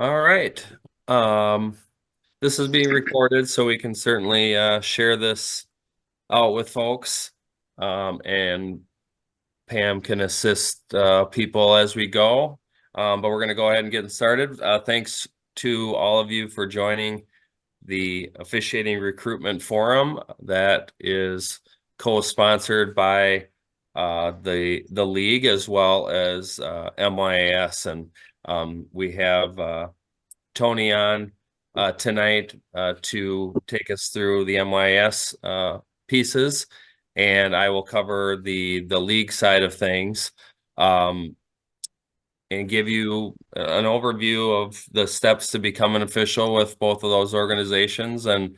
All right. Um, this is being recorded, so we can certainly share this out with folks. And Pam can assist people as we go. But we're going to go ahead and get started. Thanks to all of you for joining the Officiating Recruitment Forum that is co-sponsored by the league as well as MYS. And we have Tony on tonight to take us through the MYS pieces, and I will cover the league side of things, and give you an overview of the steps to become an official with both of those organizations and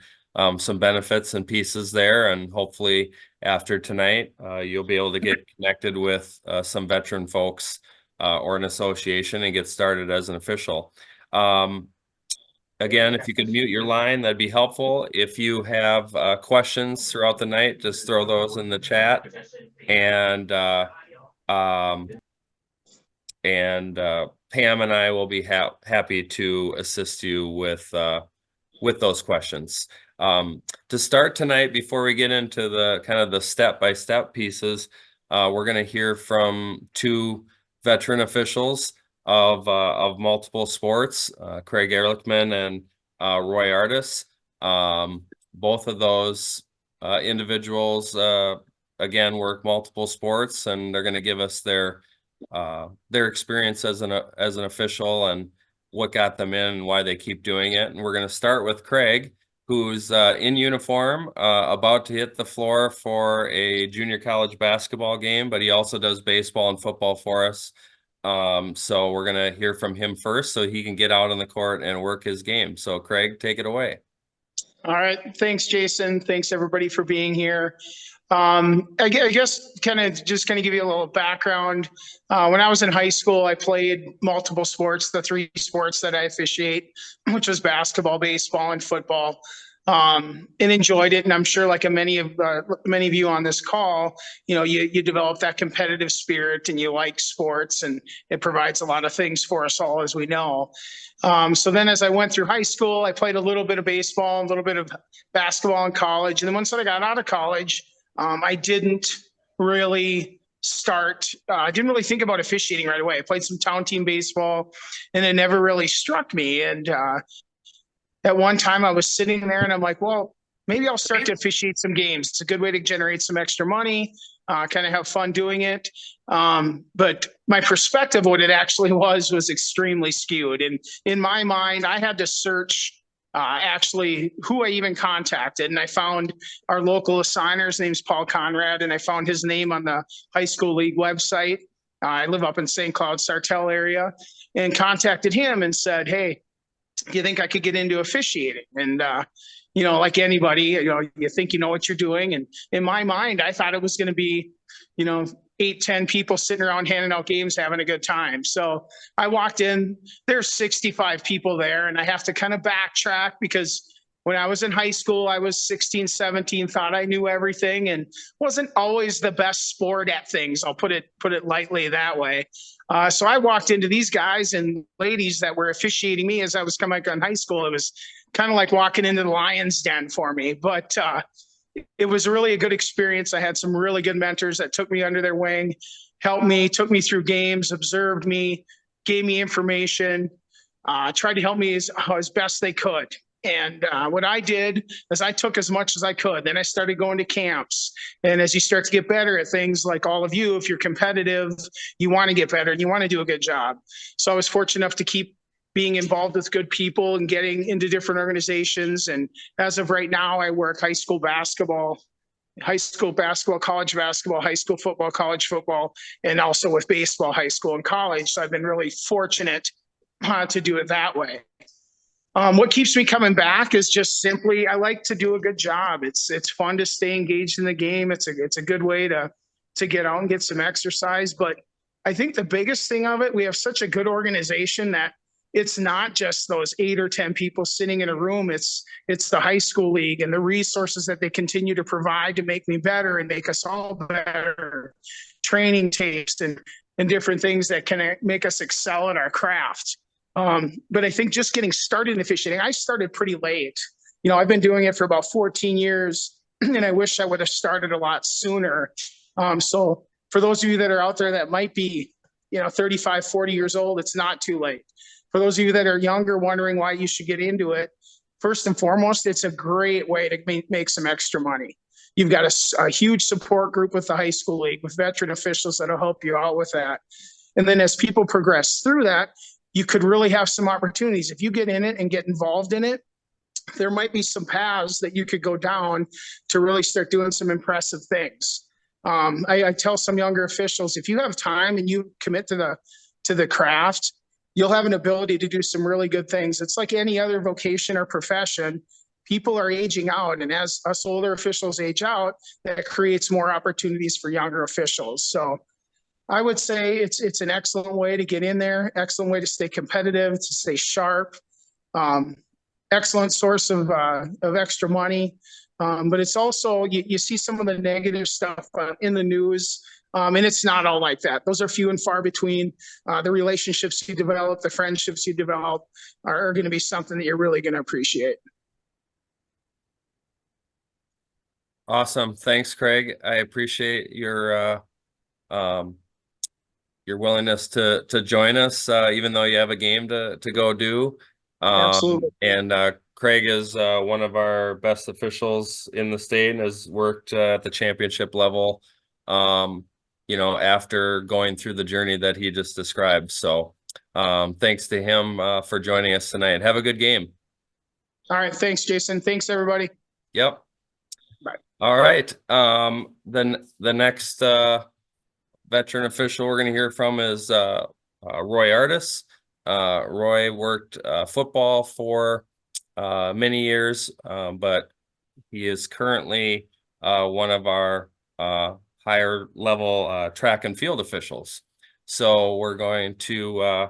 some benefits and pieces there. And hopefully after tonight, you'll be able to get connected with some veteran folks or an association and get started as an official. Again, if you could mute your line, that'd be helpful. If you have questions throughout the night, just throw those in the chat. And Pam and I will be happy to assist you with those questions. To start tonight, before we get into the kind of the step-by-step pieces, we're going to hear from two veteran officials of multiple sports, Craig Ehrlichman and Roy Artis. Both of those individuals, again, work multiple sports, and they're going to give us their experience as an official and what got them in and why they keep doing it. And we're going to start with Craig, who's in uniform, about to hit the floor for a junior college basketball game, but he also does baseball and football for us. So we're going to hear from him first so he can get out on the court and work his game. So Craig, take it away. All right. Thanks, Jason. Thanks everybody for being here. I guess kind of give you a little background. When I was in high school, I played multiple sports, the three sports that I officiate, which was basketball, baseball, and football, and enjoyed it. And I'm sure, like many of you on this call, you develop that competitive spirit and you like sports, and it provides a lot of things for us all, as we know. So then as I went through high school, I played a little bit of baseball, a little bit of basketball in college. And then once I got out of college, I didn't really I didn't really think about officiating right away. I played some town team baseball and it never really struck me. And at one time I was sitting there and I'm like, well, maybe I'll start to officiate some games. It's a good way to generate some extra money, kind of have fun doing it. But my perspective, what it actually was extremely skewed. And in my mind, I had to search actually who I even contacted. And I found our local assigner. His name's Paul Conrad, and I found his name on the high school league website. I live up in St. Cloud, Sartell area, and contacted him and said, hey, do you think I could get into officiating? And, like anybody, you think you know what you're doing. And in my mind, I thought it was going to be, 8-10 people sitting around handing out games, having a good time. So I walked in, there's 65 people there, and I have to kind of backtrack because when I was in high school, I was 16, 17, thought I knew everything and wasn't always the best sport at things. I'll put it lightly that way. So I walked into these guys and ladies that were officiating me as I was coming out of high school. It was kind of like walking into the lion's den for me, but it was really a good experience. I had some really good mentors that took me under their wing, helped me, took me through games, observed me, gave me information, tried to help me as best they could. And what I did is I took as much as I could. Then I started going to camps. And as you start to get better at things, like all of you, if you're competitive, you want to get better and you want to do a good job. So I was fortunate enough to keep being involved with good people and getting into different organizations. And as of right now, I work high school basketball, college basketball, high school football, college football, and also with baseball, high school and college. So I've been really fortunate to do it that way. What keeps me coming back is just simply, I like to do a good job. It's fun to stay engaged in the game. It's a good way to get out and get some exercise. But I think the biggest thing of it, we have such a good organization that it's not just those 8 or 10 people sitting in a room. It's the high school league and the resources that they continue to provide to make me better and make us all better. Training tapes and different things that can make us excel at our craft. But I think just getting started in officiating, I started pretty late. I've been doing it for about 14 years, and I wish I would have started a lot sooner. So for those of you that are out there that might be, 35, 40 years old, it's not too late. For those of you that are younger, wondering why you should get into it, first and foremost, it's a great way to make some extra money. You've got a huge support group with the high school league, with veteran officials that'll help you out with that. And then as people progress through that, you could really have some opportunities. If you get in it and get involved in it, there might be some paths that you could go down to really start doing some impressive things. I tell some younger officials, if you have time and you commit to the craft, you'll have an ability to do some really good things. It's like any other vocation or profession. People are aging out, and as us older officials age out, that creates more opportunities for younger officials. So I would say it's an excellent way to get in there, excellent way to stay competitive, to stay sharp, excellent source of extra money. But it's also, you see some of the negative stuff in the news, and it's not all like that. Those are few and far between. The relationships you develop, the friendships you develop are going to be something that you're really going to appreciate. Awesome. Thanks, Craig. I appreciate your willingness to join us, even though you have a game to go do. Absolutely. And Craig is one of our best officials in the state and has worked at the championship level, after going through the journey that he just described. So thanks to him for joining us tonight. Have a good game. All right. Thanks, Jason. Thanks, everybody. Yep. Bye. All right. Then the next veteran official we're going to hear from is Roy Artis. Roy worked football for many years, but he is currently one of our higher level track and field officials. So we're going to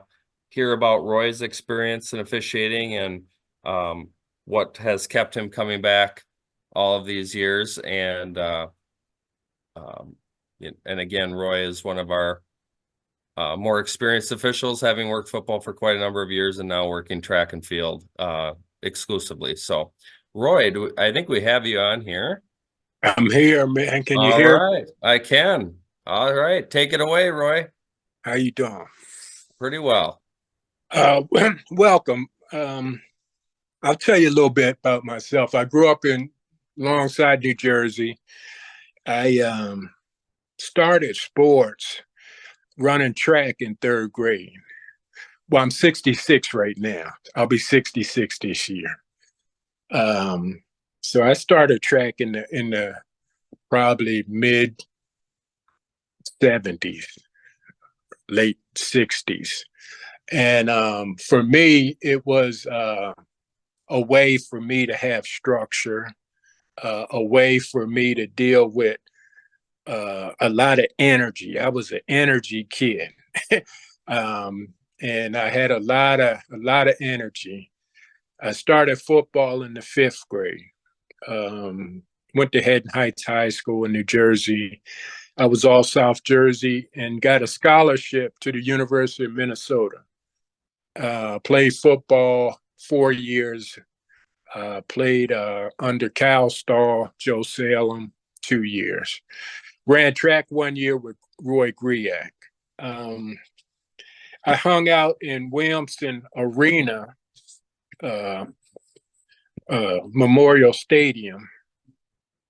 hear about Roy's experience in officiating and what has kept him coming back all of these years. And again, Roy is one of our more experienced officials, having worked football for quite a number of years and now working track and field exclusively. So, Roy, I think we have you on here. I'm here, man. Can you All hear? right, I can. All right, take it away, Roy. How you doing? Pretty well. Welcome. I'll tell you a little bit about myself. I grew up in Longside, New Jersey. I started sports running track in third grade. Well, I'm 66 right now. I'll be 66 this year. So I started track in the probably mid 70s, late 60s. And for me, it was a way for me to have structure, a way for me to deal with a lot of energy. I was an energy kid. And I had a lot of energy. I started football in the 5th grade. Went to Haddon Heights High School in New Jersey. I was all South Jersey and got a scholarship to the University of Minnesota. Played football 4 years. Played under Cal Stahl, Joe Salem, 2 years. Ran track 1 year with Roy Griak. I hung out in Williamson Arena, Memorial Stadium,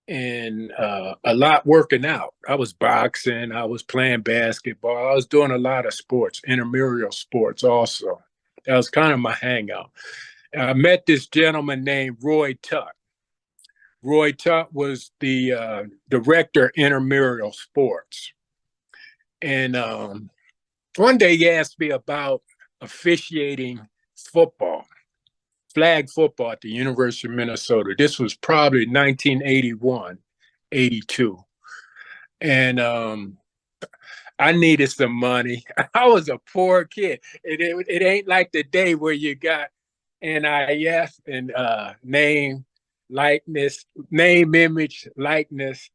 and a lot working out. I was boxing, I was playing basketball, I was doing a lot of sports, intramural sports also. That was kind of my hangout. I met this gentleman named Roy Tutt. Roy Tutt was the director of intramural sports. And one day he asked me about officiating football, flag football at the University of Minnesota. This was probably 1981, 82. And I needed some money. I was a poor kid. It ain't like the day where you got NIS and name, image, likeness.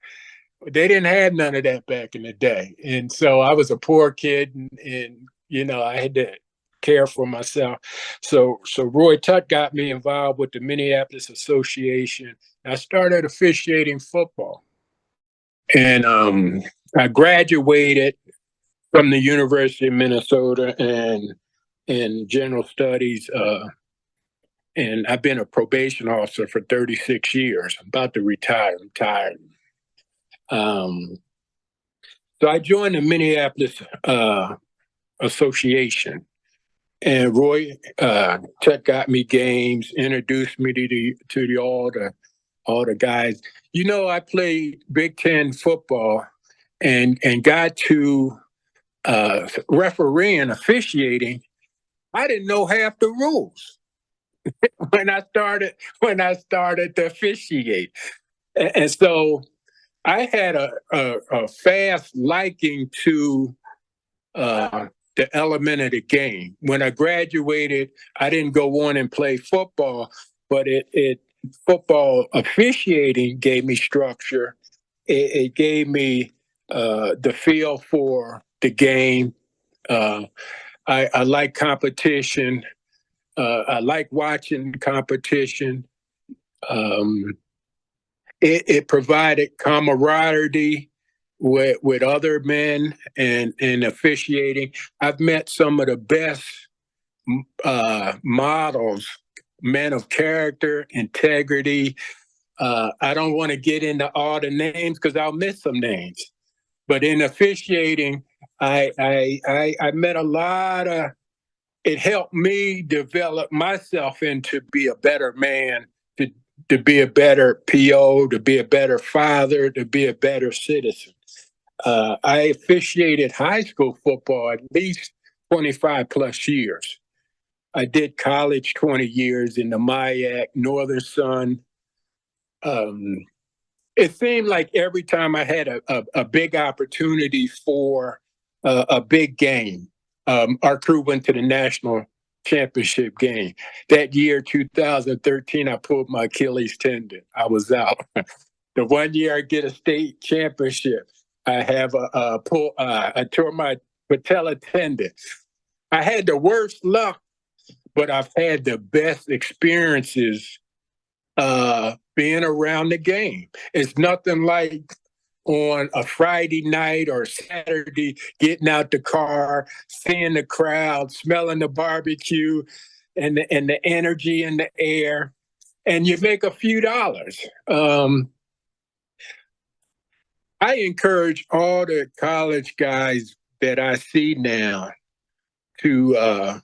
They didn't have none of that back in the day. And so I was a poor kid and I had to care for myself. So Roy Tutt got me involved with the Minneapolis Association. I started officiating football, and I graduated from the University of Minnesota and in general studies. And I've been a probation officer for 36 years. I'm about to retire. I'm tired. So I joined the Minneapolis Association, and Roy Tutt got me games, introduced me to all the guys. You know, I played Big Ten football and got to refereeing, officiating. I didn't know half the rules when I started to officiate, and so I had a fast liking to the element of the game. When I graduated, I didn't go on and play football, but it football officiating gave me structure. It gave me the feel for the game. I like competition. I like watching competition. It provided camaraderie with other men and officiating. I've met some of the best models, men of character, integrity. I don't want to get into all the names because I'll miss some names. But in officiating, I met a lot of. It helped me develop myself into be a better man, to be a better PO, to be a better father, to be a better citizen. I officiated high school football at least 25 plus years. I did college 20 years in the MIAC, Northern Sun. It seemed like every time I had a big opportunity for a big game, our crew went to the national championship game. That year, 2013, I pulled my Achilles tendon. I was out. The one year I get a state championship, I have I tore my patella tendon. I had the worst luck, but I've had the best experiences being around the game. It's nothing like on a Friday night or Saturday, getting out the car, seeing the crowd, smelling the barbecue and the energy in the air, and you make a few dollars. I encourage all the college guys that I see now to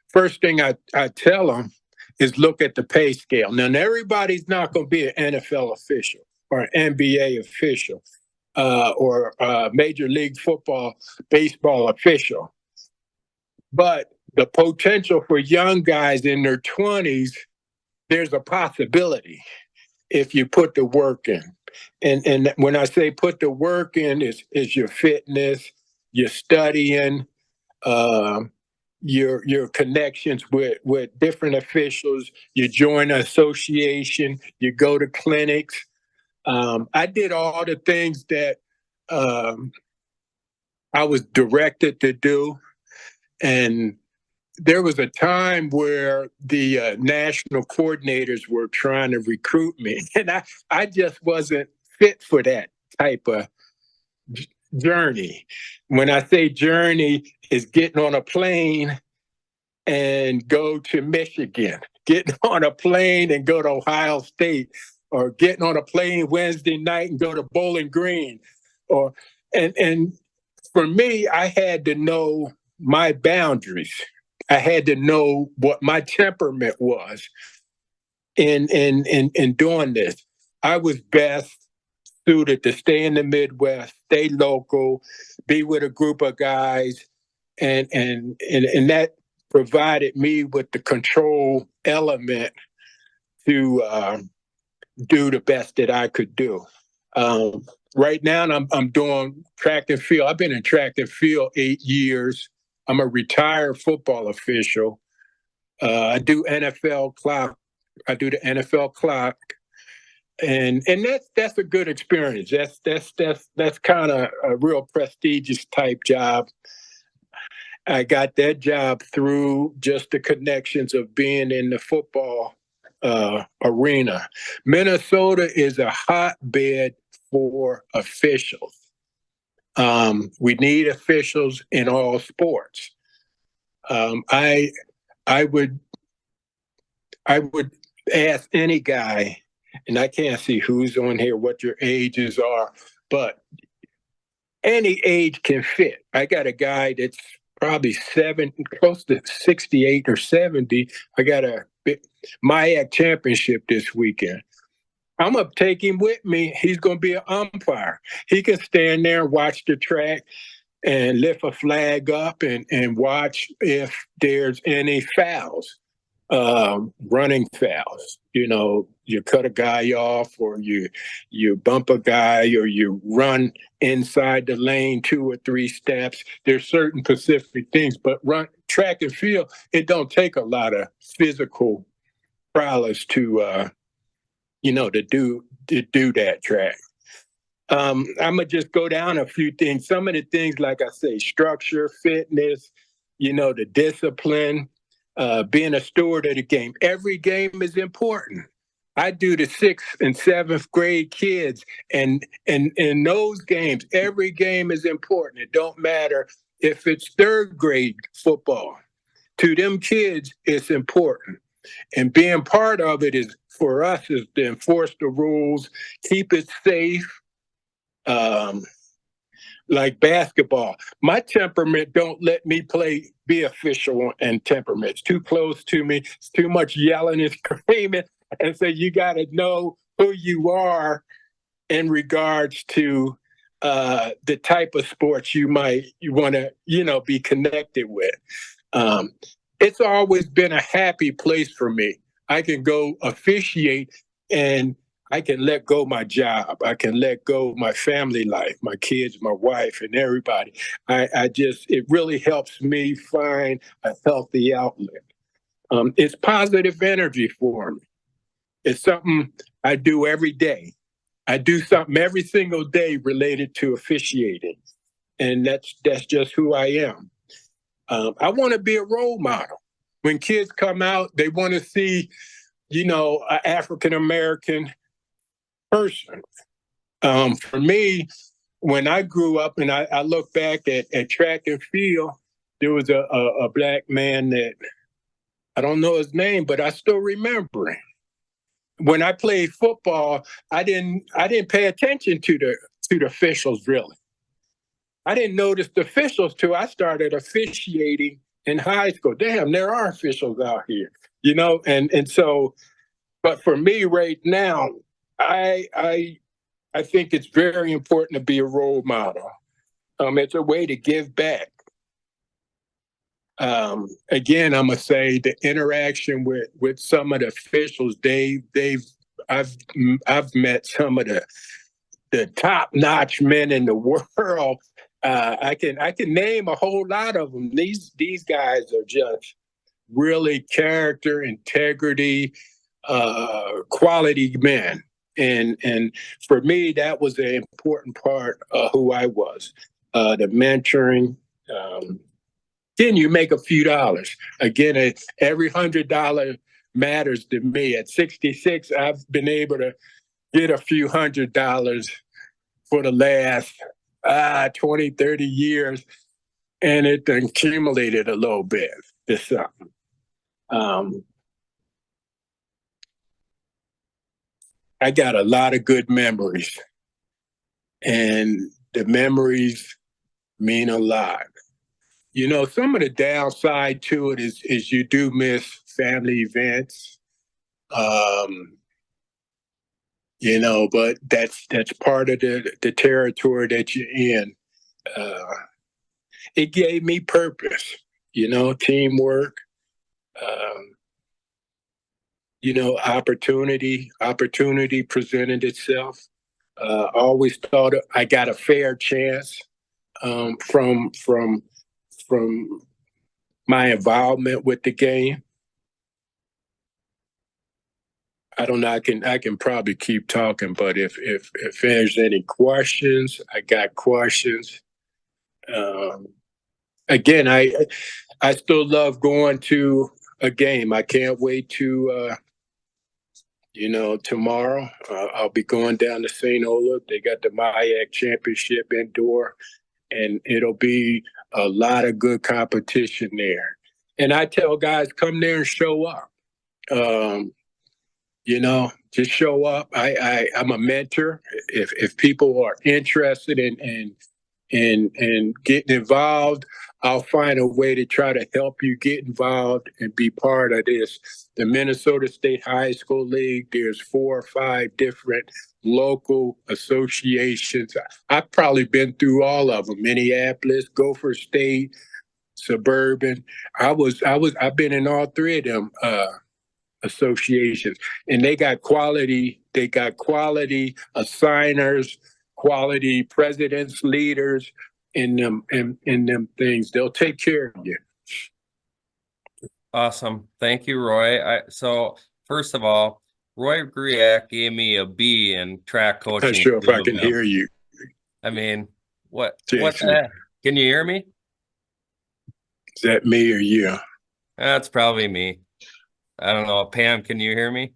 first thing I tell them is look at the pay scale. Now, everybody's not going to be an NFL official or an NBA official or Major League Football, baseball official. But the potential for young guys in their 20s, there's a possibility if you put the work in. And when I say put the work in, is your fitness, your studying, your connections with different officials. You join an association, you go to clinics. I did all the things that I was directed to do. And there was a time where the national coordinators were trying to recruit me, and I just wasn't fit for that type of journey. When I say journey, is getting on a plane and go to Michigan, getting on a plane and go to Ohio State, or getting on a plane Wednesday night and go to Bowling Green, or and for me, I had to know my boundaries. I had to know what my temperament was in doing this. I was best suited to stay in the Midwest, stay local, be with a group of guys, and that provided me with the control element to do the best that I could do. Right now, I'm doing track and field. I've been in track and field 8 years. I'm a retired football official. I do NFL clock. I do the NFL clock, and that's a good experience. That's kind of a real prestigious type job. I got that job through just the connections of being in the football arena. Minnesota is a hotbed for officials. We need officials in all sports. I would ask any guy, and I can't see who's on here, what your ages are, but any age can fit. I got a guy that's probably close to 68 or 70. I got a MIAC championship this weekend. I'm going to take him with me. He's going to be an umpire. He can stand there and watch the track and lift a flag up and watch if there's any fouls, running fouls. You know, you cut a guy off, or you bump a guy, or you run inside the lane 2 or 3 steps. There's certain specific things, but track and field, it don't take a lot of physical prowess to do that track. I'm gonna just go down a few things. Some of the things, like I say, structure, fitness, the discipline, being a steward of the game. Every game is important. I do the 6th and 7th grade kids, and in those games, every game is important. It don't matter if it's 3rd grade football. To them kids, it's important. And being part of it is, for us, is to enforce the rules, keep it safe. Like basketball, my temperament don't let me be official in temperament. It's too close to me. It's too much yelling and screaming. And so you got to know who you are in regards to the type of sports you want to, be connected with. It's always been a happy place for me. I can go officiate and I can let go my job. I can let go my family life, my kids, my wife, and everybody. It really helps me find a healthy outlet. It's positive energy for me. It's something I do every day. I do something every single day related to officiating. And that's just who I am. I want to be a role model. When kids come out, they want to see, an African-American person. For me, when I grew up and I look back at track and field, there was a black man that I don't know his name, but I still remember him. When I played football, I didn't pay attention to the officials really. I didn't notice the officials till I started officiating in high school. Damn, there are officials out here, and so. But for me right now, I think it's very important to be a role model. It's a way to give back. Again, I'm gonna say the interaction with some of the officials. I've met some of the top-notch men in the world. I can name a whole lot of them. These guys are just really character, integrity, quality men. And for me, that was an important part of who I was. The mentoring. Then you make a few dollars. Again, every $100 matters to me. At 66, I've been able to get a few $100 for the last 20, 30 years, and it accumulated a little bit to something. I got a lot of good memories, and the memories mean a lot. Some of the downside to it is you do miss family events, but that's part of the territory that you're in. It gave me purpose, teamwork, opportunity presented itself. Always thought I got a fair chance from my involvement with the game. I don't know. I can probably keep talking, but if there's any questions, I got questions. again, I still love going to a game. I can't wait to tomorrow I'll be going down to St. Olaf. They got the MIAC Championship indoor, and it'll be a lot of good competition there. And I tell guys, come there and show up. Just show up. I'm a mentor. If people are interested in getting involved, I'll find a way to try to help you get involved and be part of this. The Minnesota State High School League, there's 4 or 5 different local associations. I've probably been through all of them. Minneapolis, Gopher State, Suburban. I've been in all 3 of them associations, and they got quality assigners, quality presidents, leaders in them things. They'll take care of you. Awesome. Thank you, Roy. So first of all, Roy Griak gave me a B in track coaching. Not sure if I can hear you. I mean, what Jason, what the heck? Can you hear me? Is that me or you? That's probably me. I don't know. Pam, can you hear me?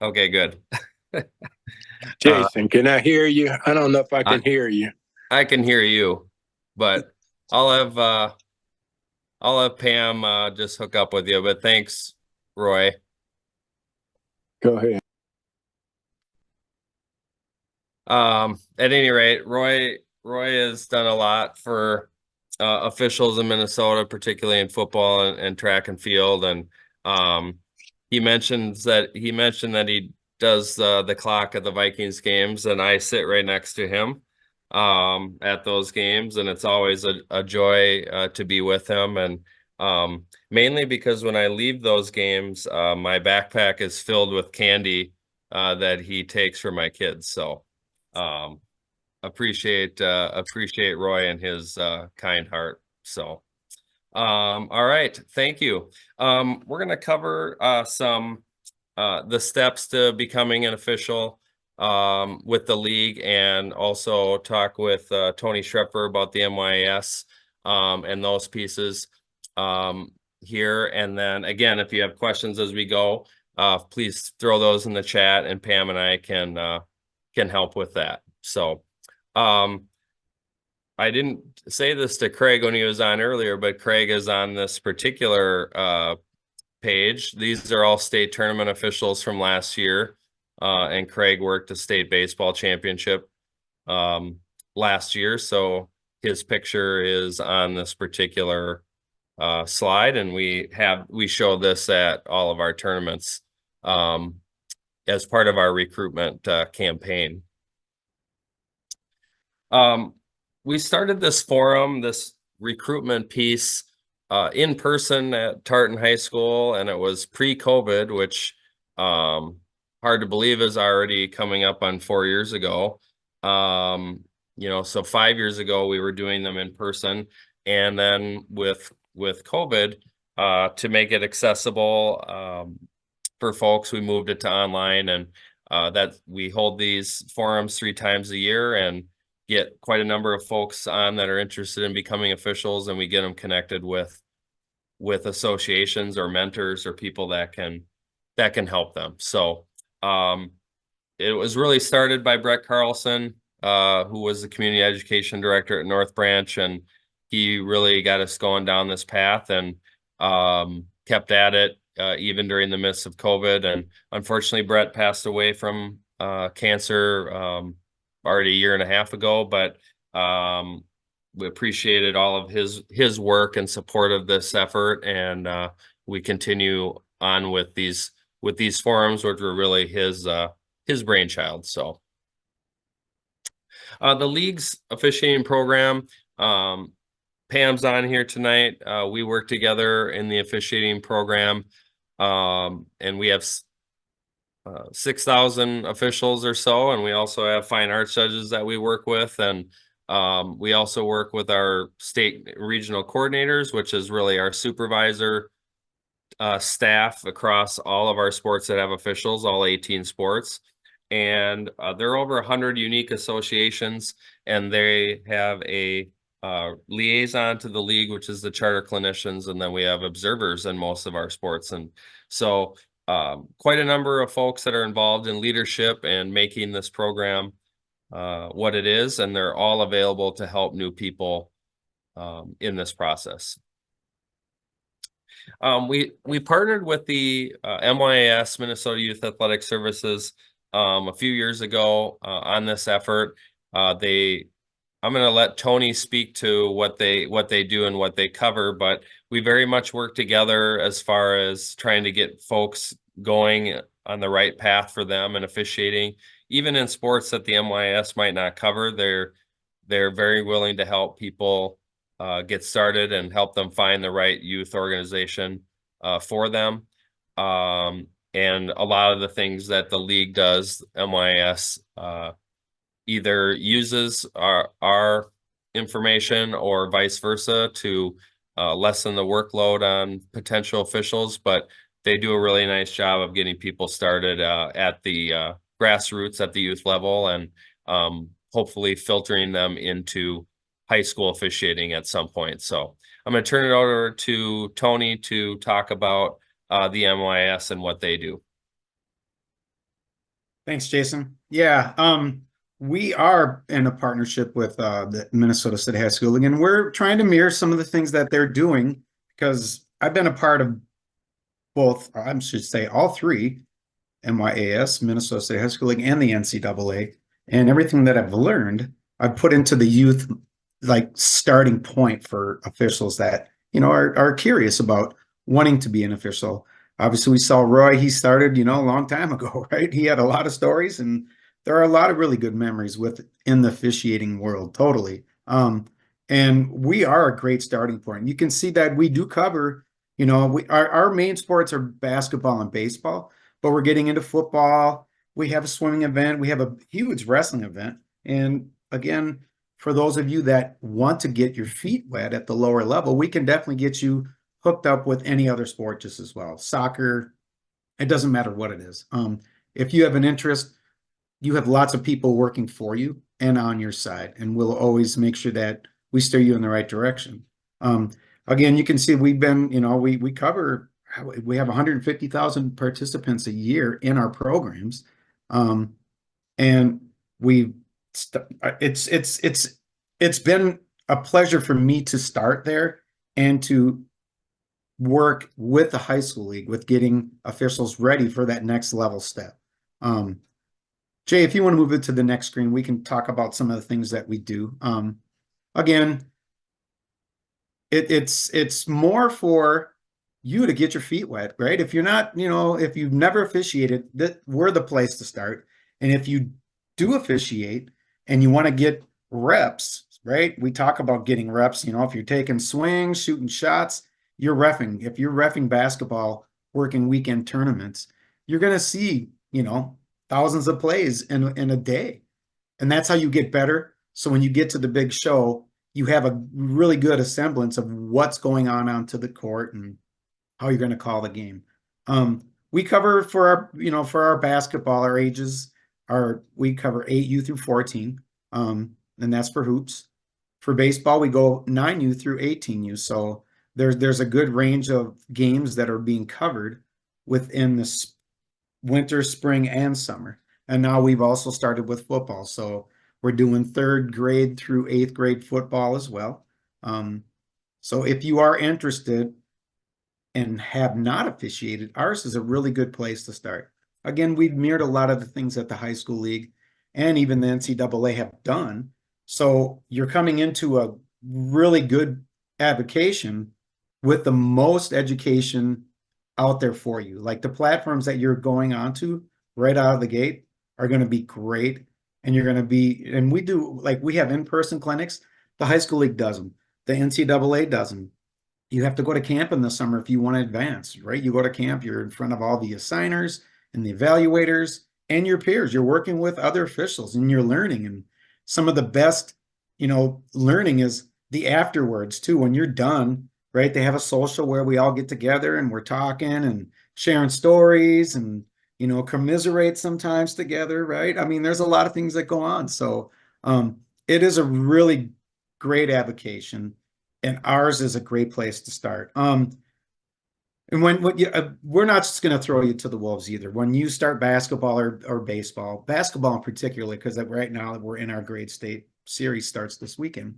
Okay, good. Jason, can I hear you? I don't know if I can hear you. I can hear you, but I'll have Pam just hook up with you. But thanks, Roy. Go ahead. At any rate, Roy has done a lot for officials in Minnesota, particularly in football and track and field. And he mentioned that he does the clock at the Vikings games, and I sit right next to him at those games, and it's always a joy to be with him. And mainly because when I leave those games, my backpack is filled with candy that he takes for my kids. So appreciate Roy and his kind heart. So all right, thank you. We're going to cover some the steps to becoming an official with the league, and also talk with Tony Schrepfer about the MYS and those pieces here. And then again, if you have questions as we go, please throw those in the chat, and Pam and I can help with that. So I didn't say this to Craig when he was on earlier, but Craig is on this particular page. These are all state tournament officials from last year. And Craig worked a state baseball championship last year. So his picture is on this particular slide, and we show this at all of our tournaments as part of our recruitment campaign. We started this forum, this recruitment piece, in person at Tartan High School, and it was pre-COVID, which hard to believe is already coming up on 4 years ago. So 5 years ago we were doing them in person, and then with COVID, to make it accessible for folks, we moved it to online, and that we hold these forums 3 times a year and get quite a number of folks on that are interested in becoming officials, and we get them connected with associations or mentors or people that can help them. So it was really started by Brett Carlson, who was the community education director at North Branch, and he really got us going down this path, and kept at it even during the midst of COVID. And unfortunately, Brett passed away from cancer already 1.5 years ago, but we appreciated all of his work and support of this effort, and we continue on with these forums, which were really his brainchild. So the league's officiating program, Pam's on here tonight. We work together in the officiating program, and we have 6,000 officials or so, and we also have fine arts judges that we work with, and we also work with our state regional coordinators, which is really our supervisor staff across all of our sports that have officials, all 18 sports. And there are over 100 unique associations, and they have a liaison to the league, which is the charter clinicians, and then we have observers in most of our sports. And so quite a number of folks that are involved in leadership and making this program what it is, and they're all available to help new people in this process. We partnered with the MYS, Minnesota Youth Athletic Services, a few years ago on this effort. I'm going to let Tony speak to what they do and what they cover, but we very much work together as far as trying to get folks going on the right path for them and officiating. Even in sports that the MYS might not cover, they're very willing to help people get started and help them find the right youth organization for them. And a lot of the things that the league does, MYS either uses our information or vice versa to lessen the workload on potential officials, but they do a really nice job of getting people started at the grassroots at the youth level, and hopefully filtering them into high school officiating at some point. So I'm going to turn it over to Tony to talk about the MYS and what they do. Thanks, Jason. Yeah, we are in a partnership with the Minnesota State High School League, and we're trying to mirror some of the things that they're doing, because I've been a part of both, I should say all three, MYAS, Minnesota State High School League, and the NCAA, and everything that I've learned, I've put into the youth starting point for officials that, are curious about wanting to be an official. Obviously, we saw Roy, he started, a long time ago, right? He had a lot of stories, and there are a lot of really good memories in the officiating world, totally. And we are a great starting point. You can see that we do cover, our main sports are basketball and baseball, but we're getting into football. We have a swimming event. We have a huge wrestling event. And again, for those of you that want to get your feet wet at the lower level, we can definitely get you hooked up with any other sport just as well. Soccer, it doesn't matter what it is. If you have an interest, you have lots of people working for you and on your side, and we'll always make sure that we steer you in the right direction. Again, you can see we've been, we cover, we have 150,000 participants a year in our programs. And it's been a pleasure for me to start there and to work with the high school league with getting officials ready for that next level step. Jay, if you want to move it to the next screen, we can talk about some of the things that we do. Again, it's more for you to get your feet wet, right? If you're not, if you've never officiated, we're the place to start. And if you do officiate and you want to get reps, right? We talk about getting reps, if you're taking swings, shooting shots, you're reffing. If you're reffing basketball, working weekend tournaments, you're going to see, thousands of plays in a day. And that's how you get better. So when you get to the big show, you have a really good semblance of what's going on onto the court and how you're going to call the game. We cover for our basketball, our ages, we cover 8U through 14. And that's for hoops. For baseball, we go 9U through 18U. So there's a good range of games that are being covered within this winter, spring, and summer. And now we've also started with football. So we're doing 3rd grade through 8th grade football as well. So if you are interested and have not officiated, ours is a really good place to start. Again, we've mirrored a lot of the things that the high school league and even the NCAA have done. So you're coming into a really good avocation with the most education out there for you. Like the platforms that you're going onto right out of the gate are going to be great. And you're going to be, and we have in-person clinics. The high school league does them. The NCAA does them. You have to go to camp in the summer if you want to advance, right? You go to camp, you're in front of all the assigners and the evaluators and your peers. You're working with other officials and you're learning. And some of the best, learning is the afterwards too. When you're done, right? They have a social where we all get together and we're talking and sharing stories and, commiserate sometimes together, right? I mean, there's a lot of things that go on. So it is a really great avocation, and ours is a great place to start. And we're not just going to throw you to the wolves either. When you start basketball or baseball, basketball in particular, because right now we're in our grade state series starts this weekend.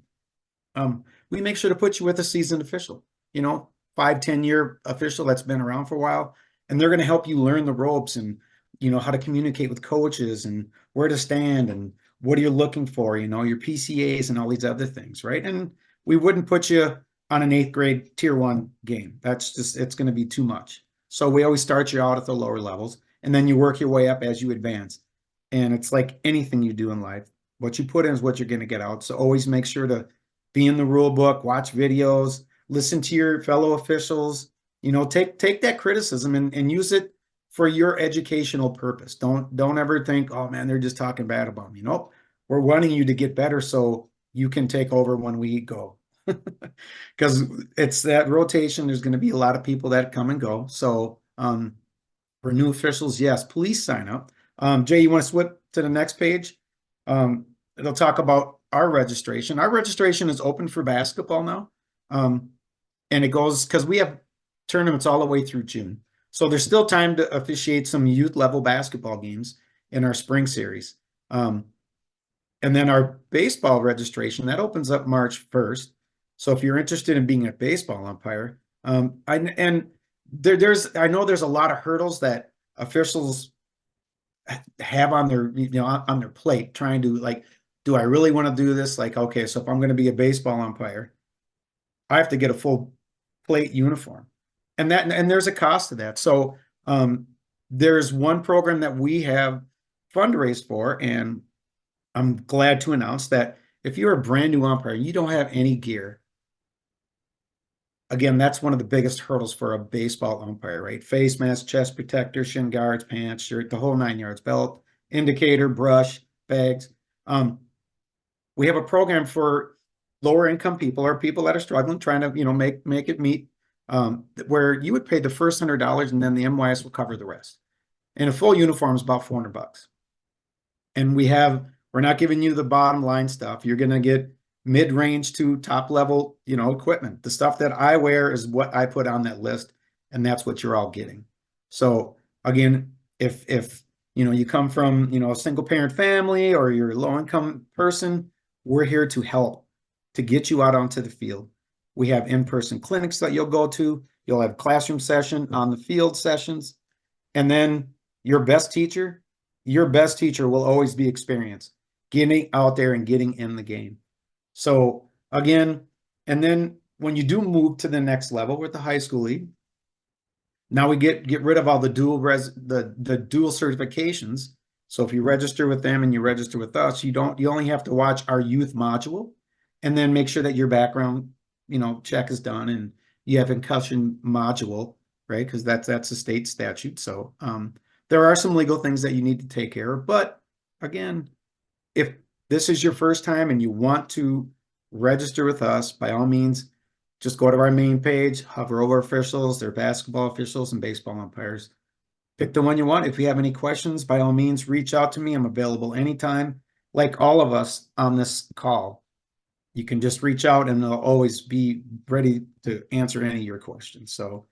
We make sure to put you with a seasoned official, 5-10 year official that's been around for a while, and they're going to help you learn the ropes and how to communicate with coaches and where to stand and what you're looking for, your PCAs and all these other things, right? And we wouldn't put you on an 8th grade tier 1 game. It's going to be too much. So we always start you out at the lower levels, and then you work your way up as you advance. And it's like anything you do in life, what you put in is what you're going to get out. So always make sure to be in the rule book, watch videos, listen to your fellow officials, take that criticism and use it for your educational purpose. Don't ever think, oh man, they're just talking bad about me. Nope. We're wanting you to get better so you can take over when we go. Because it's that rotation. There's going to be a lot of people that come and go. So for new officials, yes, please sign up. Jay, you want to swip to the next page? It'll talk about our registration. Our registration is open for basketball now. And it goes because we have tournaments all the way through June. So there's still time to officiate some youth level basketball games in our spring series. And then our baseball registration, that opens up March 1st. So if you're interested in being a baseball umpire, I know there's a lot of hurdles that officials have on their on their plate, trying to do I really want to do this? Okay, so if I'm going to be a baseball umpire, I have to get a full plate uniform, and there's a cost to that. So there's one program that we have fundraised for, and I'm glad to announce that if you're a brand new umpire, you don't have any gear. Again, that's one of the biggest hurdles for a baseball umpire, right? Face mask, chest protector, shin guards, pants, shirt, the whole 9 yards, belt, indicator, brush, bags. We have a program for lower income people or people that are struggling, trying to, make it meet, where you would pay the first $100 and then the MYS will cover the rest. And a full uniform is about $400. And we're not giving you the bottom line stuff. You're going to get mid-range to top level, equipment. The stuff that I wear is what I put on that list, and that's what you're all getting. So again, if you come from, a single parent family or you're a low income person, we're here to help to get you out onto the field. We have in-person clinics that you'll go to. You'll have classroom session, on the field sessions, and then your best teacher will always be experienced, getting out there and getting in the game. So again, and then when you do move to the next level with the high school league, now we get rid of all the dual certifications. So if you register with them and you register with us, you only have to watch our youth module, and then make sure that your background, check is done, and you have a concussion module, right? Because that's a state statute. So there are some legal things that you need to take care of. But again, if this is your first time and you want to register with us, by all means, just go to our main page, hover over officials, they're basketball officials and baseball umpires. Pick the one you want. If you have any questions, by all means, reach out to me. I'm available anytime. Like all of us on this call, you can just reach out and I'll always be ready to answer any of your questions. So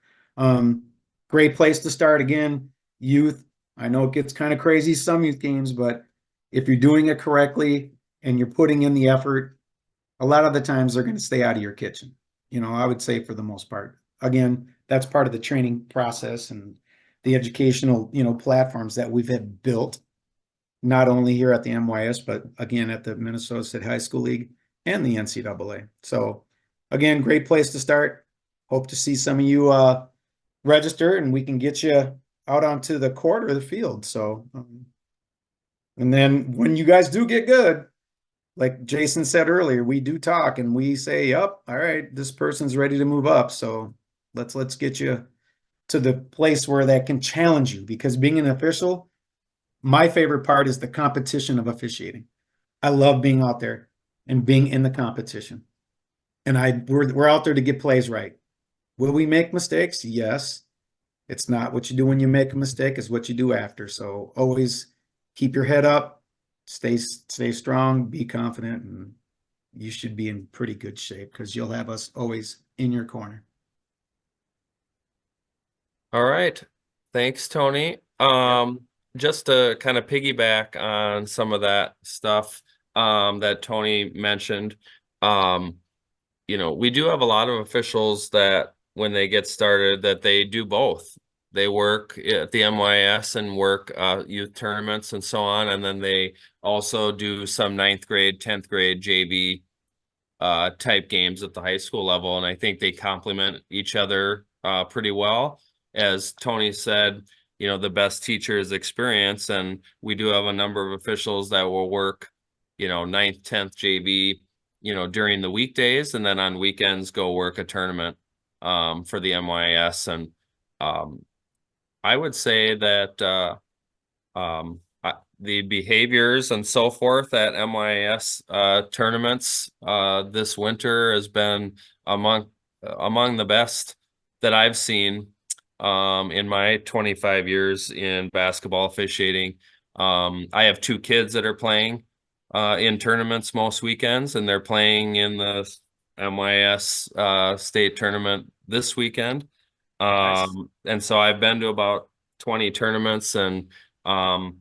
great place to start. Again, youth. I know it gets kind of crazy, some youth games, but if you're doing it correctly and you're putting in the effort, a lot of the times they're going to stay out of your kitchen. I would say for the most part. Again, that's part of the training process and the educational, platforms that we've had built, not only here at the MYS, but again, at the Minnesota State High School League and the NCAA. So again, great place to start. Hope to see some of you register and we can get you out onto the court or the field. So, and then when you guys do get good, like Jason said earlier, we do talk and we say, yep, all right, this person's ready to move up. So let's get you to the place where that can challenge you, because being an official, my favorite part is the competition of officiating. I love being out there and being in the competition. And we're out there to get plays right. Will we make mistakes? Yes. It's not what you do when you make a mistake, it's what you do after. So always keep your head up, stay strong, be confident, and you should be in pretty good shape because you'll have us always in your corner. All right. Thanks, Tony. Just to kind of piggyback on some of that stuff that Tony mentioned, we do have a lot of officials that when they get started that they do both. They work at the MYS and work youth tournaments and so on, and then they also do some 9th grade, 10th grade JV type games at the high school level, and I think they complement each other pretty well. As Tony said, the best teacher is experience, and we do have a number of officials that will work, 9th, 10th JV, during the weekdays, and then on weekends go work a tournament for the MYS. And I would say that the behaviors and so forth at MYS tournaments this winter has been among the best that I've seen in my 25 years in basketball officiating. I have 2 kids that are playing in tournaments most weekends, and they're playing in the MYS state tournament this weekend. Nice. And so I've been to about 20 tournaments, and I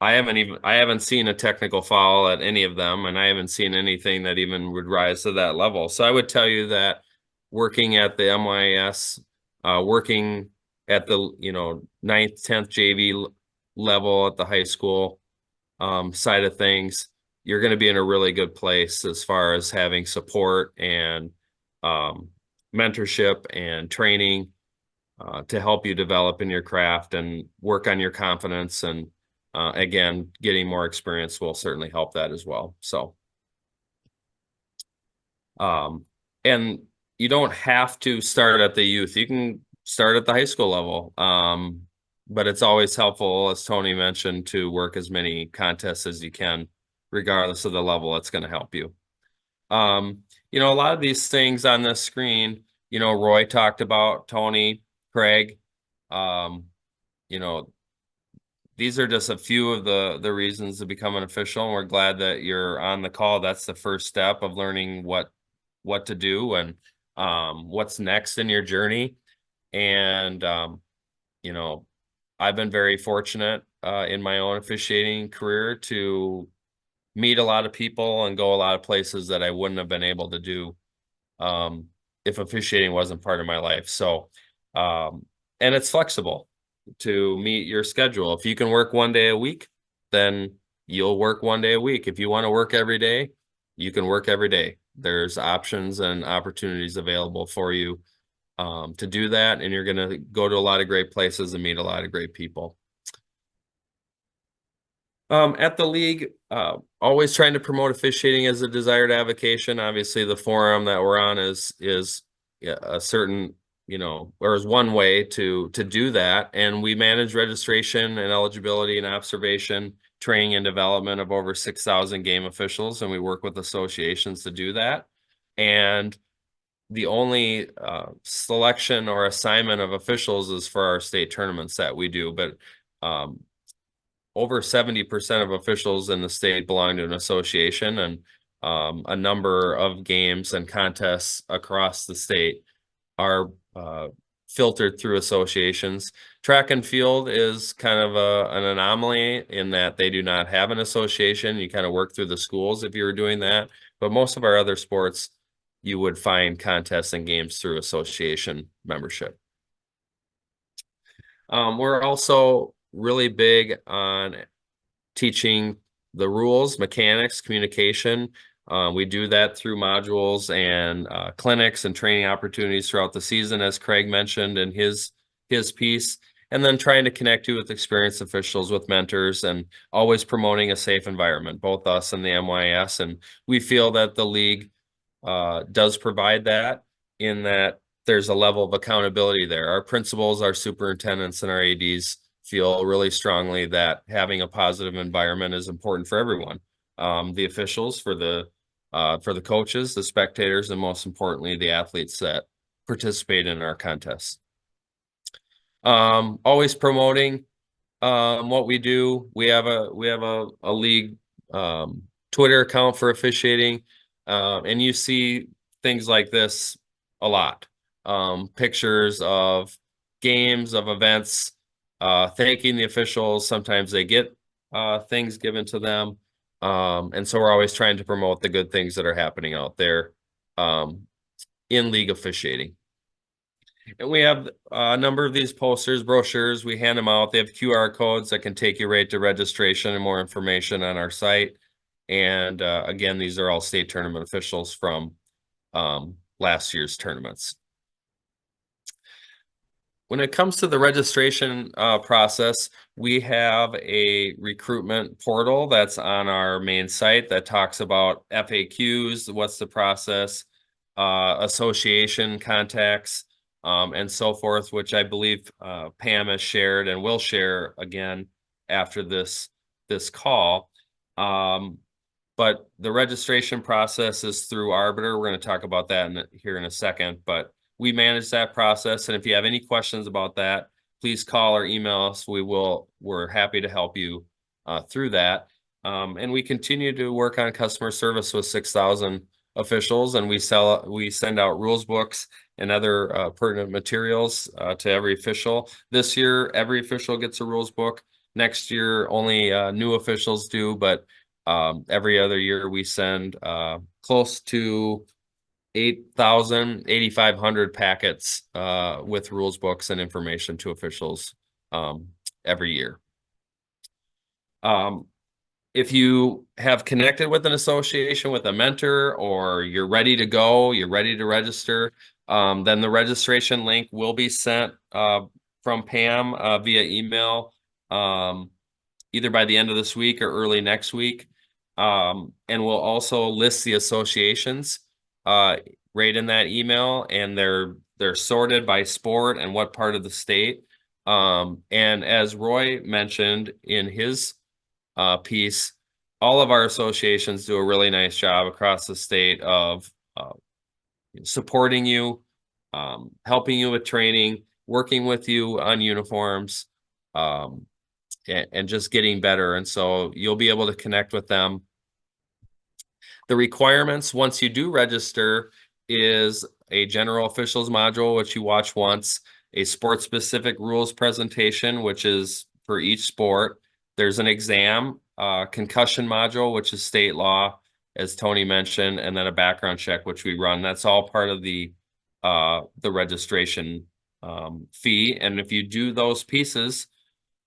haven't seen a technical foul at any of them, and I haven't seen anything that even would rise to that level. So I would tell you that working at the MYS, working at the 9th, 10th JV level at the high school side of things, you're going to be in a really good place as far as having support and mentorship and training to help you develop in your craft and work on your confidence. And again, getting more experience will certainly help that as well. So, and you don't have to start at the youth. You can start at the high school level. But it's always helpful, as Tony mentioned, to work as many contests as you can, regardless of the level. It's going to help you. A lot of these things on this screen, Roy talked about, Tony, Craig, these are just a few of the reasons to become an official, and we're glad that you're on the call. That's the first step of learning what to do and what's next in your journey. And I've been very fortunate in my own officiating career to meet a lot of people and go a lot of places that I wouldn't have been able to do if officiating wasn't part of my life. So, and it's flexible to meet your schedule. If you can work 1 day a week, then you'll work 1 day a week. If you want to work every day, you can work every day. There's options and opportunities available for you to do that, and you're going to go to a lot of great places and meet a lot of great people. At the league, always trying to promote officiating as a desired avocation. Obviously, the forum that we're on is a certain, or is one way to do that. And we manage registration and eligibility and observation, training and development of over 6,000 game officials, and we work with associations to do that. And the only selection or assignment of officials is for our state tournaments that we do. But over 70% of officials in the state belong to an association, and a number of games and contests across the state are filtered through associations. Track and field is kind of an anomaly in that they do not have an association. You kind of work through the schools if you were doing that. But most of our other sports, you would find contests and games through association membership. We're also really big on teaching the rules, mechanics, communication. We do that through modules and clinics and training opportunities throughout the season, as Craig mentioned in his piece, and then trying to connect you with experienced officials, with mentors, and always promoting a safe environment, both us and the MYS. And we feel that the league does provide that, in that there's a level of accountability there. Our principals, our superintendents, and our ADs feel really strongly that having a positive environment is important for everyone. The officials, for the coaches, the spectators, and most importantly, the athletes that participate in our contests. Always promoting what we do. We have a league Twitter account for officiating. And you see things like this a lot. Pictures of games, of events, thanking the officials. Sometimes they get things given to them. And so we're always trying to promote the good things that are happening out there in league officiating. And we have a number of these posters, brochures. We hand them out. They have QR codes that can take you right to registration and more information on our site. And again, these are all state tournament officials from last year's tournaments. When it comes to the registration process, we have a recruitment portal that's on our main site that talks about FAQs, what's the process, association contacts, and so forth, which I believe Pam has shared and will share again after this call. But the registration process is through Arbiter. We're going to talk about that here in a second, but we manage that process. And if you have any questions about that, please call or email us. We're happy to help you through that. And we continue to work on customer service with 6,000 officials, and we send out rules books and other pertinent materials to every official. This year, every official gets a rules book. Next year, only new officials do, but every other year we send close to 8,500 packets with rules books and information to officials every year. If you have connected with an association, with a mentor, or you're ready to go, you're ready to register, then the registration link will be sent from Pam via email either by the end of this week or early next week. And we'll also list the associations right in that email, and they're sorted by sport and what part of the state. And as Roy mentioned in his piece, all of our associations do a really nice job across the state of supporting you, helping you with training, working with you on uniforms, and just getting better. And so you'll be able to connect with them. The requirements once you do register is a general officials module, which you watch once, a sport specific rules presentation, which is for each sport. There's an exam, concussion module, which is state law, as Tony mentioned, and then a background check, which we run. That's all part of the registration fee. And if you do those pieces,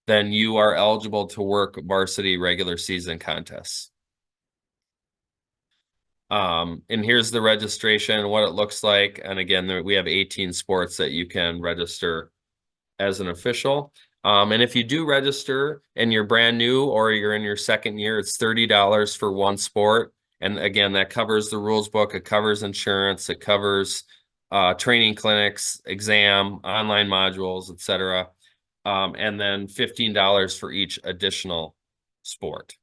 then you are eligible to work varsity regular season contests. And here's the registration, what it looks like. And again, we have 18 sports that you can register as an official. And if you do register and you're brand new or you're in your second year, it's $30 for one sport. And again, that covers the rules book, it covers insurance, it covers training clinics, exam, online modules, etc. And then $15 for each additional sport.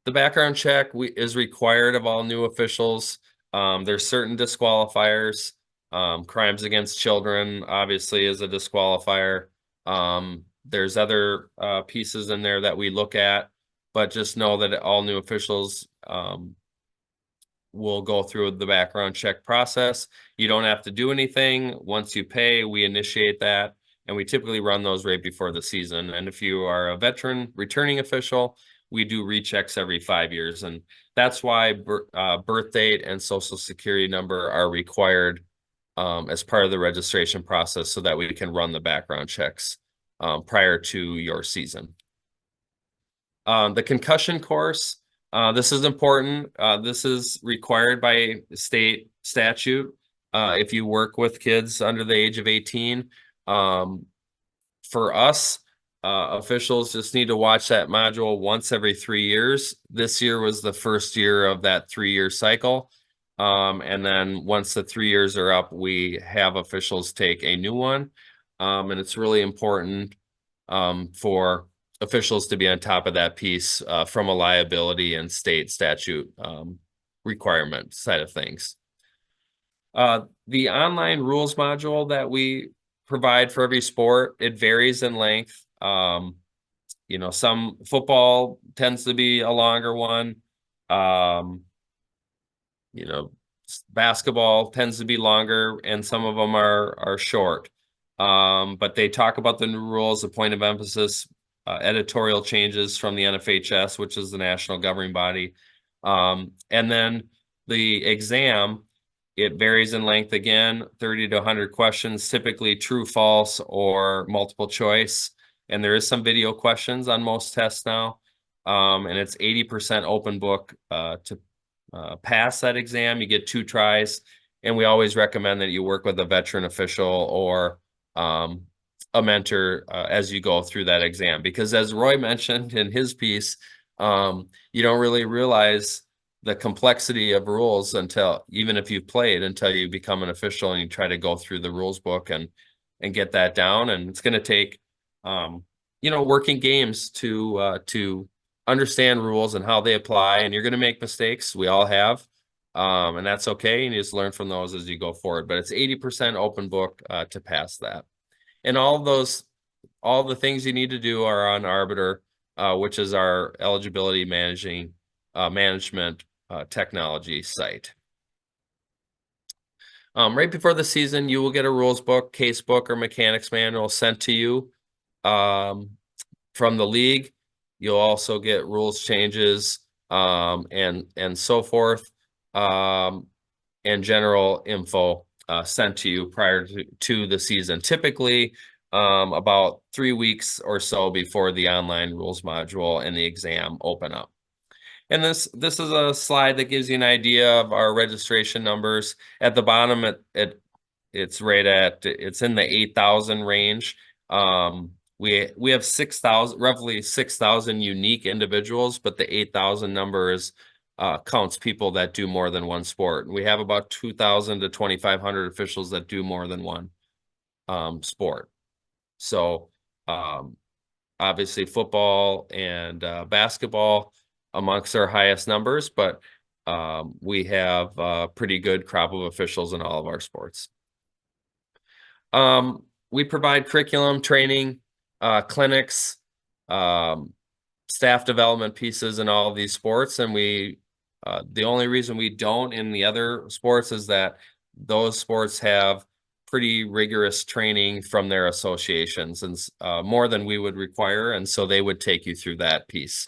The background check is required of all new officials. There's certain disqualifiers. Crimes against children obviously is a disqualifier. There's other pieces in there that we look at, but just know that all new officials will go through the background check process. You don't have to do anything. Once you pay, we initiate that, and we typically run those right before the season. And if you are a veteran returning official, we do rechecks every 5 years, and that's why birth date and social security number are required as part of the registration process, so that we can run the background checks prior to your season. The concussion course, this is important. This is required by state statute if you work with kids under the age of 18. For us, officials just need to watch that module once every 3 years. This year was the first year of that 3-year cycle. And then once the 3 years are up, we have officials take a new one. And it's really important for officials to be on top of that piece from a liability and state statute requirement side of things. The online rules module that we provide for every sport, it varies in length. Some football tends to be a longer one. You know, basketball tends to be longer and some of them are short. But they talk about the new rules, the point of emphasis, editorial changes from the NFHS, which is the national governing body. And then the exam, it varies in length again, 30 to 100 questions, typically true, false, or multiple choice. And there is some video questions on most tests now. And it's 80% open book to pass that exam. You get 2 tries. And we always recommend that you work with a veteran official or a mentor as you go through that exam. Because as Roy mentioned in his piece, you don't really realize the complexity of rules until, even if you've played, until you become an official and you try to go through the rules book and get that down. And it's going to take, working games to understand rules and how they apply. And you're going to make mistakes. We all have. And that's okay. And you just learn from those as you go forward. But it's 80% open book to pass that. And all the things you need to do are on Arbiter, which is our eligibility management technology site. Right before the season, you will get a rules book, case book, or mechanics manual sent to you from the league. You'll also get rules changes and so forth, and general info sent to you prior to the season. Typically, about 3 weeks or so before the online rules module and the exam open up. And this is a slide that gives you an idea of our registration numbers. At the bottom, it's in the 8,000 range. We have 6,000, roughly 6,000 unique individuals, but the 8,000 number counts people that do more than one sport. We have about 2,000 to 2,500 officials that do more than one sport. So obviously football and basketball amongst our highest numbers, but we have a pretty good crop of officials in all of our sports. We provide curriculum, training, clinics, staff development pieces in all of these sports. And the only reason we don't in the other sports is that those sports have pretty rigorous training from their associations and more than we would require. And so they would take you through that piece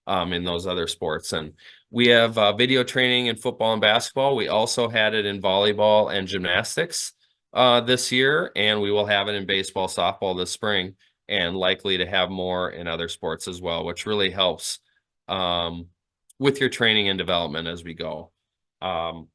in those other sports. And we have video training in football and basketball. We also had it in volleyball and gymnastics this year, and we will have it in baseball, softball this spring, and likely to have more in other sports as well, which really helps with your training and development as we go. And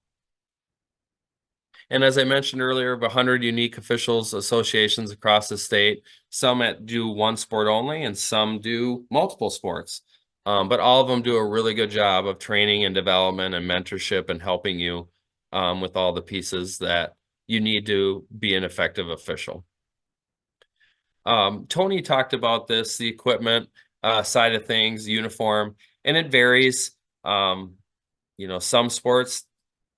as I mentioned earlier, 100 unique officials associations across the state, some that do one sport only and some do multiple sports. But all of them do a really good job of training and development and mentorship and helping you with all the pieces that you need to be an effective official. Tony talked about this, the equipment side of things, uniform, and it varies. Some sports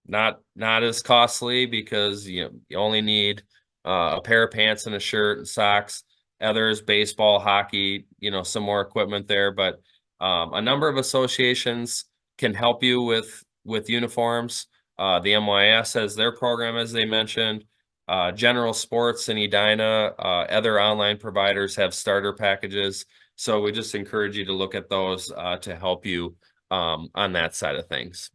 not as costly because you only need a pair of pants and a shirt and socks. Others, baseball, hockey, some more equipment there, but a number of associations can help you with uniforms. The MYS has their program, as they mentioned. General Sports and Edina, other online providers have starter packages. So we just encourage you to look at those to help you on that side of things.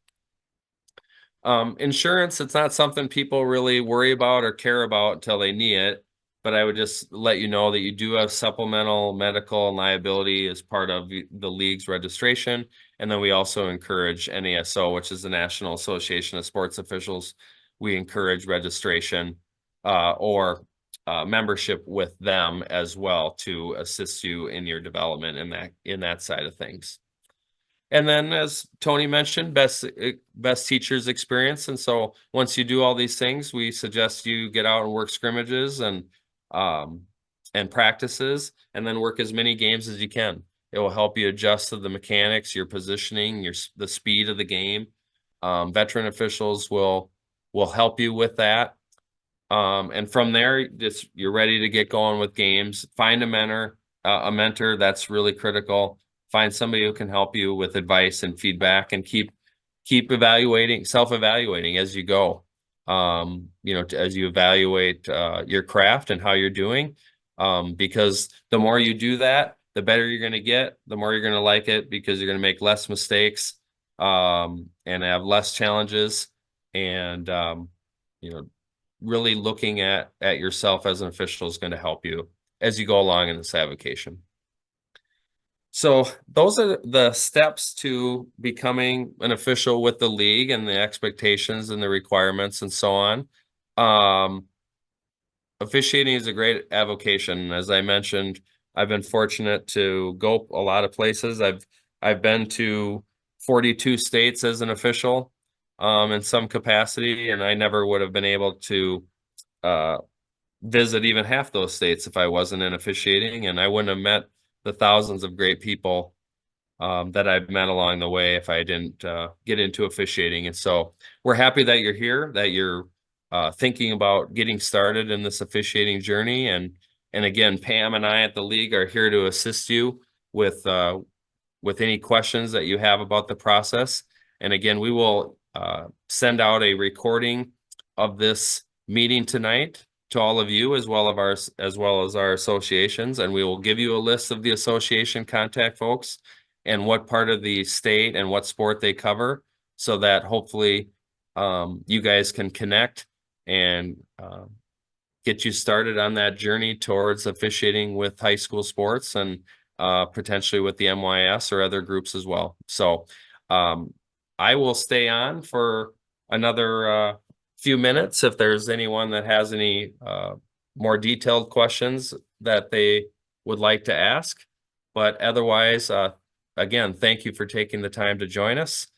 Insurance, it's not something people really worry about or care about until they need it. But I would just let you know that you do have supplemental medical and liability as part of the league's registration. And then we also encourage NASO, which is the National Association of Sports Officials. We encourage registration or membership with them as well to assist you in your development in that side of things. And then, as Tony mentioned, best teachers experience. And so once you do all these things, we suggest you get out and work scrimmages and practices, and then work as many games as you can. It will help you adjust to the mechanics, your positioning, the speed of the game. Veteran officials will help you with that. And from there, you're ready to get going with games. Find a mentor. That's really critical. Find somebody who can help you with advice and feedback, and keep keep self-evaluating as you go. As you evaluate your craft and how you're doing, because the more you do that, the better you're going to get, the more you're going to like it, because you're going to make less mistakes, and have less challenges, and really looking at yourself as an official is going to help you as you go along in this avocation. So those are the steps to becoming an official with the league, and the expectations and the requirements and so on. Officiating is a great avocation. As I mentioned, I've been fortunate to go a lot of places. I've been to 42 states as an official, in some capacity, and I never would have been able to visit even half those states if I wasn't in officiating, and I wouldn't have met the thousands of great people that I've met along the way if I didn't get into officiating. And so we're happy that you're here, that you're thinking about getting started in this officiating journey. And again, Pam and I at the league are here to assist you with any questions that you have about the process. And again, we will send out a recording of this meeting tonight to all of you, as well as our associations, and we will give you a list of the association contact folks and what part of the state and what sport they cover, so that hopefully you guys can connect and get you started on that journey towards officiating with high school sports, and potentially with the MYS or other groups as well. So I will stay on for another few minutes if there's anyone that has any more detailed questions that they would like to ask. But otherwise, again, thank you for taking the time to join us.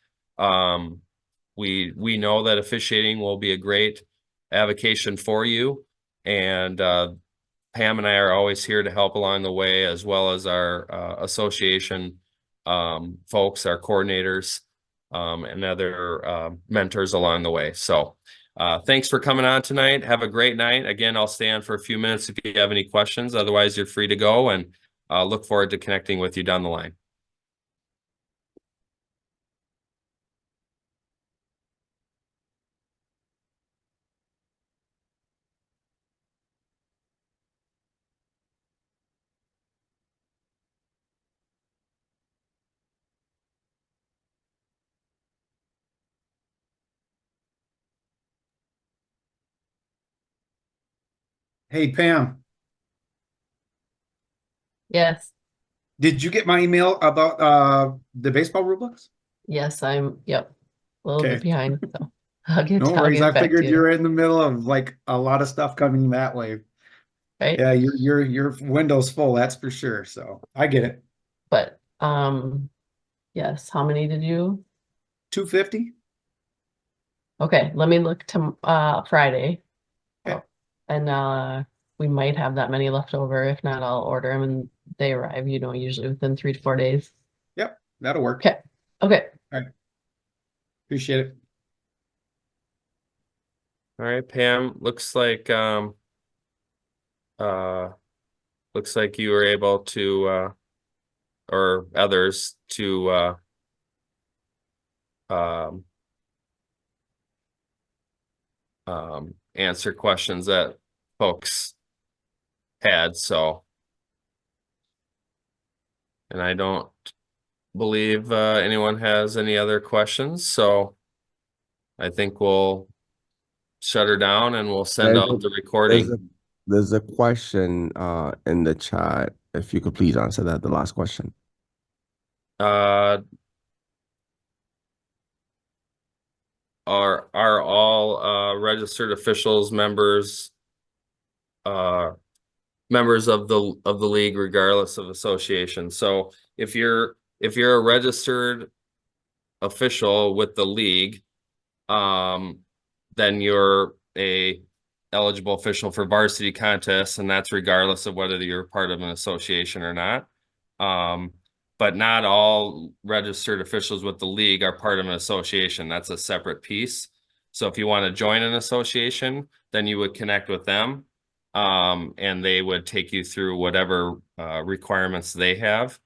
We know that officiating will be a great avocation for you, and Pam and I are always here to help along the way, as well as our association folks, our coordinators, and other mentors along the way. So thanks for coming on tonight. Have a great night. Again, I'll stay on for a few minutes if you have any questions. Otherwise, you're free to go, and look forward to connecting with you down the line. Hey, Pam, Yes, did you get my email about the baseball rule books? yes, yep, a little Okay. bit behind, so No I'll worries. get I back figured to you're you, in the middle of like a lot of stuff coming that way. right? Yeah, your window's full, that's for sure. So I get it. But, yes, how many did you? 250? Okay, let me look to, Friday. Okay. And, we might have that many left over. If not, I'll order them and they arrive, usually within 3 to 4 days. Yep, that'll work. Okay, okay, Appreciate it. All right, Pam, looks like you were able to or others to answer questions that folks had. So, and I don't believe anyone has any other questions, so I think we'll shut her down and we'll send There's out the there's a recording. there's a question in the chat. If you could please answer that, the last question. Are all registered officials members of the league, regardless of association? So if you're a registered official with the league, then you're a eligible official for varsity contests, and that's regardless of whether you're part of an association or not. But not all registered officials with the league are part of an association. That's a separate piece. So if you want to join an association, then you would connect with them, and they would take you through whatever requirements they have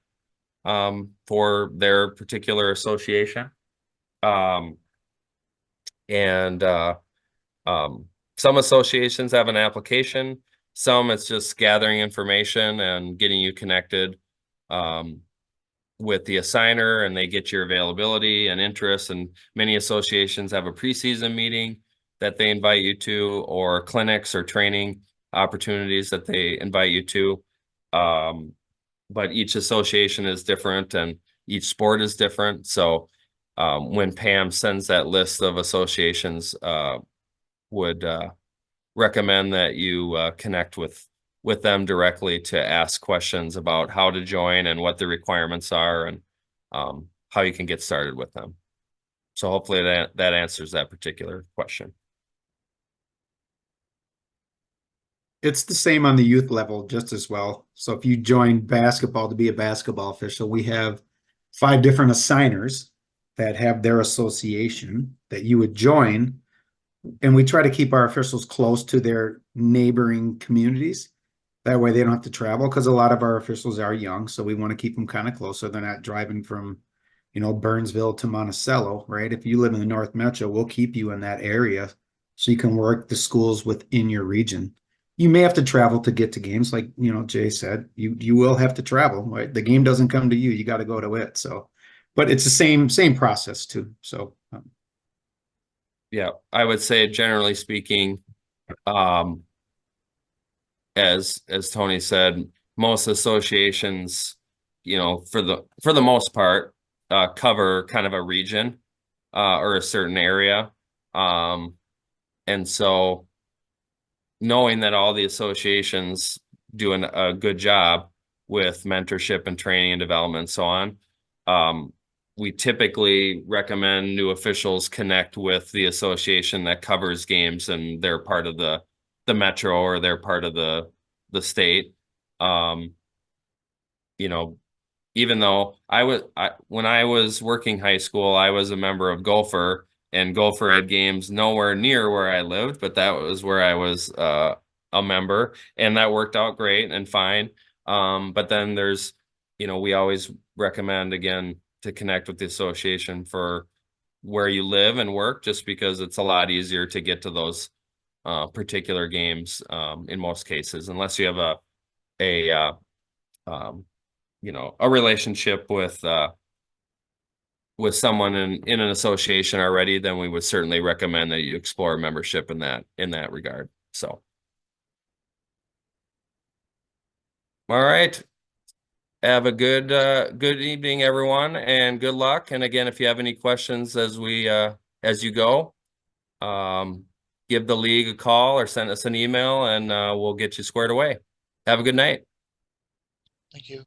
for their particular association. And some associations have an application. Some it's just gathering information and getting you connected with the assigner, and they get your availability and interest. And many associations have a preseason meeting that they invite you to, or clinics or training opportunities that they invite you to. But each association is different and each sport is different. So when Pam sends that list of associations, would recommend that you connect with them directly to ask questions about how to join and what the requirements are, and how you can get started with them. So hopefully that answers that particular question. It's the same on the youth level just as well. So if you join basketball to be a basketball official, we have 5 different assigners that have their association that you would join. And we try to keep our officials close to their neighboring communities. That way they don't have to travel, because a lot of our officials are young. So we want to keep them kind of close so they're not driving from, Burnsville to Monticello, right? If you live in the North Metro, we'll keep you in that area so you can work the schools within your region. You may have to travel to get to games, like Jay said. You will have to travel, right? The game doesn't come to you; you got to go to it. So, but it's the same process too. So, Yeah, I would say generally speaking, as Tony said, most associations, for the most part, cover kind of a region or a certain area. And so knowing that all the associations doing a good job with mentorship and training and development and so on, we typically recommend new officials connect with the association that covers games and they're part of the metro, or they're part of the state. Even though when I was working high school, I was a member of Gopher, and Gopher had games nowhere near where I lived, but that was where I was a member, and that worked out great and fine. But then there's, we always recommend again to connect with the association for where you live and work, just because it's a lot easier to get to those particular games in most cases, unless you have a relationship with someone in an association already. Then we would certainly recommend that you explore membership in that regard. So, all right. Have a good evening, everyone, and good luck. And again, if you have any questions as you go, give the league a call or send us an email, and we'll get you squared away. Have a good night. Thank you.